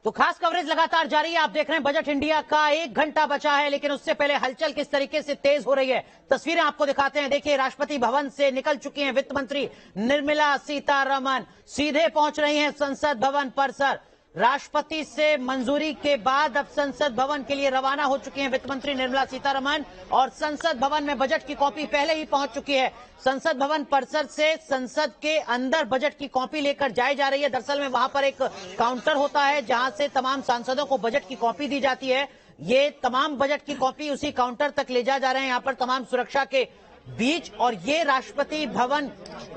तो खास कवरेज लगातार जारी है। आप देख रहे हैं बजट इंडिया का 1 घंटा बचा है, लेकिन उससे पहले हलचल किस तरीके से तेज हो रही है, तस्वीरें आपको दिखाते हैं। देखिए, राष्ट्रपति भवन से निकल चुकी हैं वित्त मंत्री निर्मला सीतारमण, सीधे पहुंच रही हैं संसद भवन परिसर। राष्ट्रपति से मंजूरी के बाद अब संसद भवन के लिए रवाना हो चुकी हैं वित्त मंत्री निर्मला सीतारमण, और संसद भवन में बजट की कॉपी पहले ही पहुंच चुकी है। संसद भवन परिसर से संसद के अंदर बजट की कॉपी लेकर जाई जा रही है। दरअसल में वहां पर एक काउंटर होता है जहां से तमाम सांसदों को बजट की कॉपी दी जाती है। ये तमाम बजट की कॉपी उसी काउंटर तक ले जा रहे हैं, यहां पर तमाम सुरक्षा के बीच। और ये राष्ट्रपति भवन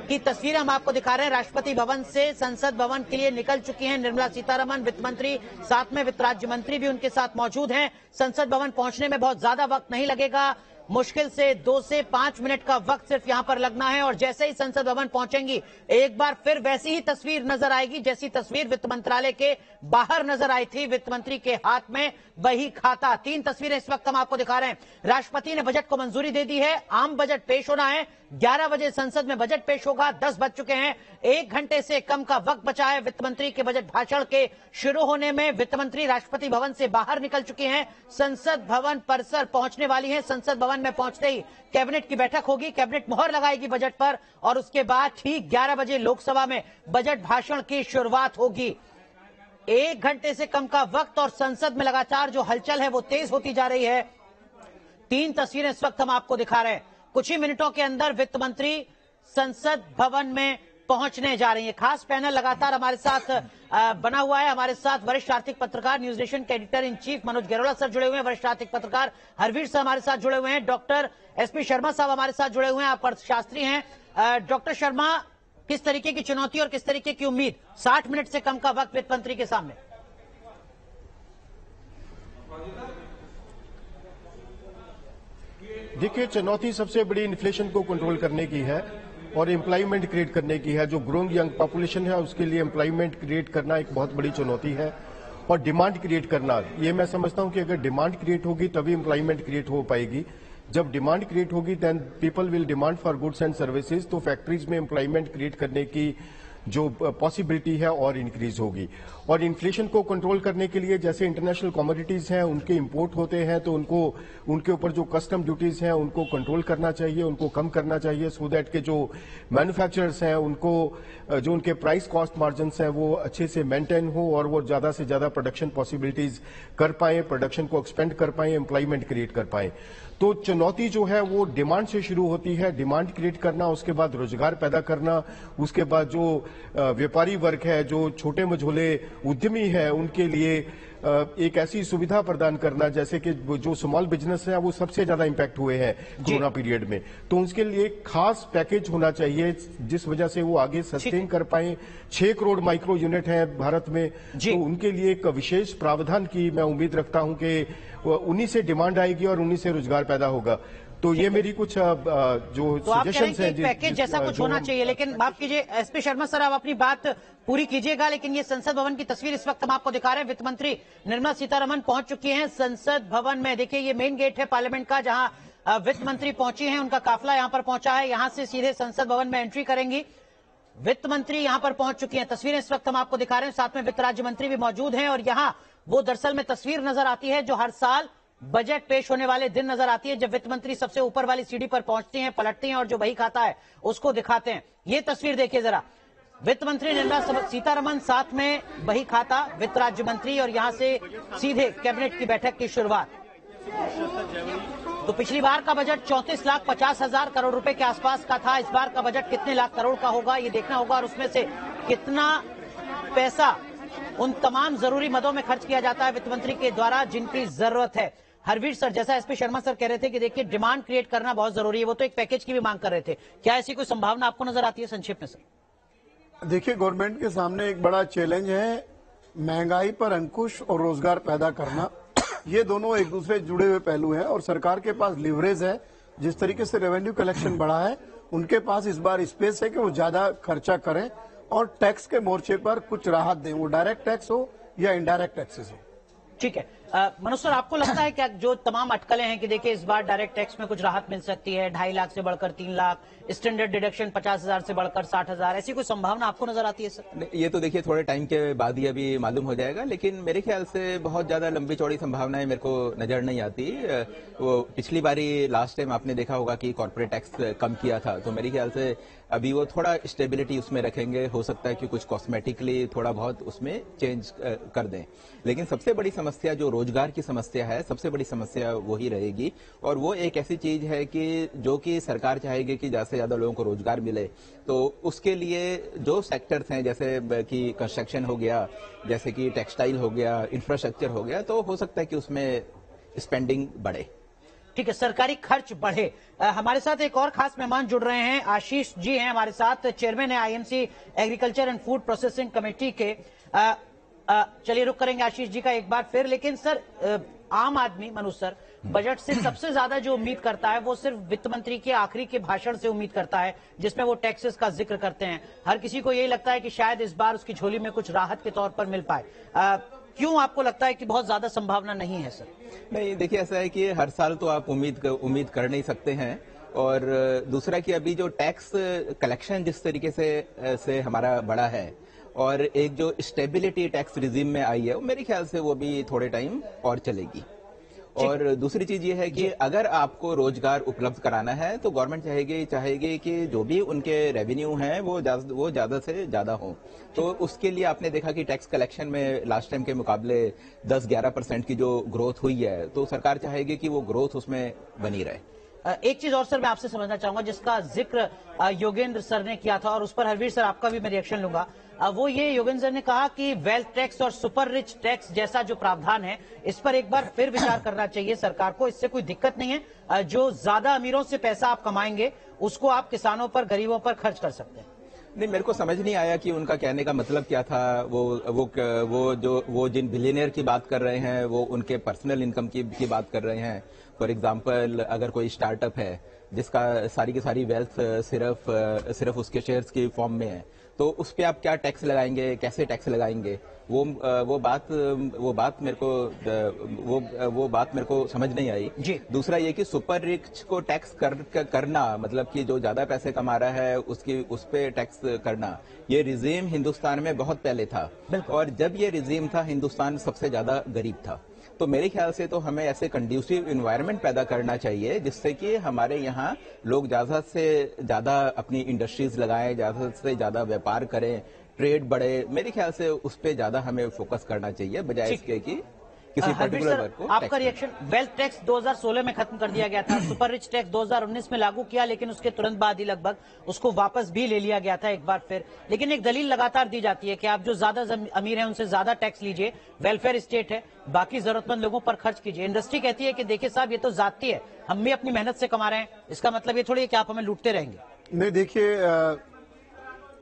की तस्वीर हम आपको दिखा रहे हैं। राष्ट्रपति भवन से संसद भवन के लिए निकल चुकी हैं निर्मला सीतारमण, वित्त मंत्री, साथ में वित्त राज्य मंत्री भी उनके साथ मौजूद हैं। संसद भवन पहुंचने में बहुत ज्यादा वक्त नहीं लगेगा, मुश्किल से 2 से 5 मिनट का वक्त सिर्फ यहां पर लगना है। और जैसे ही संसद भवन पहुंचेंगी, एक बार फिर वैसी ही तस्वीर नजर आएगी जैसी तस्वीर वित्त मंत्रालय के बाहर नजर आई थी। वित्त मंत्री के हाथ में बही खाता। 3 तस्वीरें इस वक्त हम आपको दिखा रहे हैं। राष्ट्रपति ने बजट को मंजूरी दे दी है, आम बजट पेश होना है। 11 बजे संसद में बजट पेश होगा, 10 बज चुके हैं, 1 घंटे से कम का वक्त बचा है वित्त मंत्री के बजट भाषण के शुरू होने में। वित्त मंत्री राष्ट्रपति भवन से बाहर निकल चुकी हैं, संसद भवन परिसर पहुंचने वाली हैं। संसद भवन में पहुंचते ही कैबिनेट की बैठक होगी, कैबिनेट मोहर लगाएगी बजट पर, और उसके बाद ठीक 11 बजे लोकसभा में बजट भाषण की शुरुआत होगी। 1 घंटे से कम का वक्त और संसद में लगातार जो हलचल है वो तेज होती जा रही है। 3 तस्वीरें इस वक्त हम आपको दिखा रहे हैं। कुछ ही मिनटों के अंदर वित्त मंत्री संसद भवन में पहुंचने जा रही है। खास पैनल लगातार हमारे साथ बना हुआ है। हमारे साथ वरिष्ठ आर्थिक पत्रकार, न्यूज नेशन के editor in chief Manoj Gairola sir जुड़े हुए हैं, वरिष्ठ आर्थिक पत्रकार हरवीर सर हमारे साथ जुड़े हुए हैं, डॉक्टर एसपी शर्मा साहब हमारे साथ जुड़े हुए हैं, आप अर्थशास्त्री हैं। डॉक्टर शर्मा, किस तरीके की चुनौती और किस तरीके की उम्मीद, 60 मिनट से कम का वक्त वित्त मंत्री के सामने? देखिए, चुनौती सबसे बड़ी इन्फ्लेशन को कंट्रोल करने की है और एम्प्लॉयमेंट क्रिएट करने की है। जो ग्रोइंग यंग पॉपुलेशन है उसके लिए एम्प्लॉयमेंट क्रिएट करना एक बहुत बड़ी चुनौती है, और डिमांड क्रिएट करना, ये मैं समझता हूं कि अगर डिमांड क्रिएट होगी तभी एम्प्लॉयमेंट क्रिएट हो पाएगी। जब डिमांड क्रिएट होगी then people will demand for goods and services, तो फैक्ट्रीज में एम्प्लॉयमेंट क्रिएट करने की जो पॉसिबिलिटी है और इंक्रीज होगी। और इन्फ्लेशन को कंट्रोल करने के लिए जैसे इंटरनेशनल कमोडिटीज हैं उनके इंपोर्ट होते हैं, तो उनके ऊपर जो कस्टम ड्यूटीज हैं उनको कंट्रोल करना चाहिए, उनको कम करना चाहिए, सो दैट के जो मैन्युफैक्चरर्स हैं उनको जो उनके प्राइस कॉस्ट मार्जिन हैं वो अच्छे से मेंटेन हो और वो ज्यादा से ज्यादा प्रोडक्शन पॉसिबिलिटीज कर पाए, प्रोडक्शन को एक्सपेंड कर पाए, एम्प्लॉयमेंट क्रिएट कर पाए। तो चुनौती जो है वो डिमांड से शुरू होती है, डिमांड क्रिएट करना, उसके बाद रोजगार पैदा करना, उसके बाद जो व्यापारी वर्ग है, जो छोटे मझोले उद्यमी है, उनके लिए एक ऐसी सुविधा प्रदान करना, जैसे कि जो स्मॉल बिजनेस है वो सबसे ज्यादा इंपैक्ट हुए हैं कोरोना पीरियड में, तो उसके लिए एक खास पैकेज होना चाहिए जिस वजह से वो आगे सस्टेन कर पाए। 6 करोड़ माइक्रो यूनिट है भारत में, तो उनके लिए एक विशेष प्रावधान की मैं उम्मीद रखता हूं कि उन्हीं से डिमांड आएगी और उन्हीं से रोजगार पैदा होगा। तो ये मेरी कुछ जो सजेशंस हैं, पैकेज जैसा कुछ होना चाहिए। लेकिन माफ कीजिए एसपी शर्मा सर, आप अपनी बात पूरी कीजिएगा। लेकिन ये संसद भवन की तस्वीर इस वक्त हम आपको दिखा रहे हैं। वित्त मंत्री निर्मला सीतारमण पहुंच चुकी हैं संसद भवन में। देखिए, ये मेन गेट है पार्लियामेंट का, जहां वित्त मंत्री पहुंची हैं, उनका काफिला यहां पर पहुंचा है, यहां से सीधे संसद भवन में एंट्री करेंगी। वित्त मंत्री यहां पर पहुंच चुकी हैं, तस्वीरें इस वक्त हम आपको दिखा रहे हैं, साथ में वित्त राज्य मंत्री भी मौजूद हैं। और यहां वो दरअसल में तस्वीर नजर आती है जो हर साल बजट पेश होने वाले दिन नजर आती है, जब वित्त मंत्री सबसे ऊपर वाली सीढ़ी पर पहुंचती हैं, पलटती हैं और जो बही खाता है उसको दिखाते हैं। ये तस्वीर देखिए जरा, वित्त मंत्री निर्मला सीतारमण, साथ में बही खाता, वित्त राज्य मंत्री, और यहां से सीधे कैबिनेट की बैठक की शुरुआत। तो पिछली बार का बजट 34,50,000 करोड़ रुपए के आसपास का था। इस बार का बजट कितने लाख करोड़ का होगा ये देखना होगा, और उसमें से कितना पैसा उन तमाम जरूरी मदों में खर्च किया जाता है वित्त मंत्री के द्वारा जिनकी जरूरत है। हरवीर सर, जैसा एसपी शर्मा सर कह रहे थे कि देखिए डिमांड क्रिएट करना बहुत जरूरी है, वो तो एक पैकेज की भी मांग कर रहे थे, क्या ऐसी कोई संभावना आपको नजर आती है संक्षेप में सर? देखिए, गवर्नमेंट के सामने एक बड़ा चैलेंज है महंगाई पर अंकुश और रोजगार पैदा करना। ये दोनों एक दूसरे जुड़े हुए पहलू हैं और सरकार के पास लिवरेज है। जिस तरीके से रेवेन्यू कलेक्शन बढ़ा है, उनके पास इस बार स्पेस है कि वो ज्यादा खर्चा करें और टैक्स के मोर्चे पर कुछ राहत दें, वो डायरेक्ट टैक्स हो या इनडायरेक्ट टैक्सेस हो। ठीक है, मनोज सर, आपको लगता है क्या जो तमाम अटकलें हैं कि देखिए इस बार डायरेक्ट टैक्स में कुछ राहत मिल सकती है, 2.5 लाख से बढ़कर 3 लाख, स्टैंडर्ड डिडक्शन 50,000 से बढ़कर 60,000, ऐसी कोई संभावना आपको नजर आती है सर? नहीं, ये तो देखिए थोड़े टाइम के बाद ही अभी मालूम हो जाएगा, लेकिन मेरे ख्याल से बहुत ज्यादा लंबी चौड़ी संभावनाएं मेरे को नजर नहीं आती। वो पिछली बारी लास्ट टाइम आपने देखा होगा कि कॉर्पोरेट टैक्स कम किया था, तो मेरे ख्याल से अभी वो थोड़ा स्टेबिलिटी उसमें रखेंगे। हो सकता है कि कुछ कॉस्मेटिकली थोड़ा बहुत उसमें चेंज कर दें, लेकिन सबसे बड़ी समस्या जो रोजगार की समस्या है, सबसे बड़ी समस्या वही रहेगी। और वो एक ऐसी चीज है कि जो कि सरकार चाहेगी कि ज्यादा से ज्यादा लोगों को रोजगार मिले, तो उसके लिए जो सेक्टर्स हैं जैसे कि कंस्ट्रक्शन हो गया, जैसे कि टेक्सटाइल हो गया, इंफ्रास्ट्रक्चर हो गया, तो हो सकता है कि उसमें स्पेंडिंग बढ़े। ठीक है, सरकारी खर्च बढ़े। हमारे साथ एक और खास मेहमान जुड़ रहे हैं, आशीष जी हैं हमारे साथ, चेयरमैन है IMC agriculture and food processing committee के। चलिए रुक करेंगे आशीष जी का एक बार फिर, लेकिन सर आम आदमी मनोज सर बजट से सबसे ज्यादा जो उम्मीद करता है वो सिर्फ वित्त मंत्री के आखिरी के भाषण से उम्मीद करता है, जिसमें वो टैक्सेस का जिक्र करते हैं। हर किसी को यही लगता है कि शायद इस बार उसकी झोली में कुछ राहत के तौर पर मिल पाए। क्यों आपको लगता है कि बहुत ज्यादा संभावना नहीं है सर? नहीं, देखिए ऐसा है कि हर साल तो आप उम्मीद कर नहीं सकते हैं, और दूसरा कि अभी जो टैक्स कलेक्शन जिस तरीके से हमारा बड़ा है, और एक जो स्टेबिलिटी टैक्स रिजीम में आई है, वो मेरे ख्याल से वो भी थोड़े टाइम और चलेगी। और दूसरी चीज ये है कि अगर आपको रोजगार उपलब्ध कराना है तो गवर्नमेंट चाहेगी कि जो भी उनके रेवेन्यू हैं वो ज्यादा से ज्यादा हो। तो उसके लिए आपने देखा कि टैक्स कलेक्शन में लास्ट टाइम के मुकाबले 10-11% की जो ग्रोथ हुई है, तो सरकार चाहेगी कि वो ग्रोथ उसमें बनी रहे। एक चीज और सर मैं आपसे समझना चाहूंगा, जिसका जिक्र योगेंद्र सर ने किया था, और उस पर हरवीर सर आपका भी मैं रिएक्शन लूंगा। वो ये योगेंद्र सर ने कहा कि वेल्थ टैक्स और सुपर रिच टैक्स जैसा जो प्रावधान है, इस पर एक बार फिर विचार करना चाहिए सरकार को। इससे कोई दिक्कत नहीं है, जो ज्यादा अमीरों से पैसा आप कमाएंगे उसको आप किसानों पर, गरीबों पर खर्च कर सकते हैं। नहीं, मेरे को समझ नहीं आया कि उनका कहने का मतलब क्या था। वो जिन बिलियनियर की बात कर रहे हैं वो उनके पर्सनल इनकम की बात कर रहे हैं। फॉर एग्जांपल, अगर कोई स्टार्टअप है जिसका सारी की सारी वेल्थ सिर्फ उसके शेयर्स की फॉर्म में है, तो उस पे आप क्या टैक्स लगाएंगे, कैसे टैक्स लगाएंगे? वो बात मेरे को समझ नहीं आई जी। दूसरा ये कि सुपर रिच को टैक्स करना, मतलब कि जो ज्यादा पैसे कमा रहा है उस पे टैक्स करना, ये रिजीम हिंदुस्तान में बहुत पहले था, और जब ये रिजीम था हिंदुस्तान सबसे ज्यादा गरीब था। तो मेरे ख्याल से तो हमें ऐसे कंड्यूसिव एनवायरनमेंट पैदा करना चाहिए जिससे कि हमारे यहाँ लोग ज्यादा से ज्यादा अपनी इंडस्ट्रीज लगाएं, ज्यादा से ज्यादा व्यापार करें, ट्रेड बढ़े। मेरे ख्याल से उस पर ज्यादा हमें फोकस करना चाहिए, बजाय इसके कि किसी पर्टिकुलर वर्ग को। आपका रिएक्शन? वेल्थ टैक्स 2016 में खत्म कर दिया गया था, सुपर रिच टैक्स 2019 में लागू किया, लेकिन उसके तुरंत बाद ही लगभग उसको वापस भी ले लिया गया था एक बार फिर। लेकिन एक दलील लगातार दी जाती है कि आप जो ज्यादा अमीर हैं उनसे ज्यादा टैक्स लीजिए, वेलफेयर स्टेट है, बाकी जरूरतमंद लोगों पर खर्च कीजिए। इंडस्ट्री कहती है कि देखिए साहब ये तो जाती है, हम भी अपनी मेहनत से कमा रहे हैं, इसका मतलब ये थोड़ी है कि आप हमें लूटते रहेंगे। नहीं, देखिए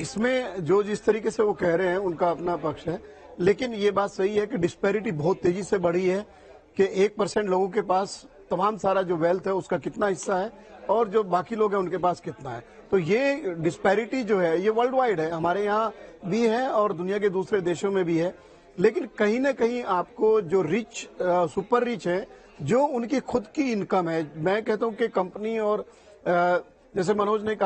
इसमें जो जिस तरीके से वो कह रहे हैं उनका अपना पक्ष है, लेकिन ये बात सही है कि डिस्पैरिटी बहुत तेजी से बढ़ी है कि 1% लोगों के पास तमाम सारा जो वेल्थ है उसका कितना हिस्सा है और जो बाकी लोग हैं उनके पास कितना है। तो ये डिस्पैरिटी जो है ये वर्ल्ड वाइड है, हमारे यहाँ भी है और दुनिया के दूसरे देशों में भी है। लेकिन कहीं ना कहीं आपको जो रिच सुपर रिच है, जो उनकी खुद की इनकम है, मैं कहता हूँ कि कंपनी और जैसे मनोज ने कहा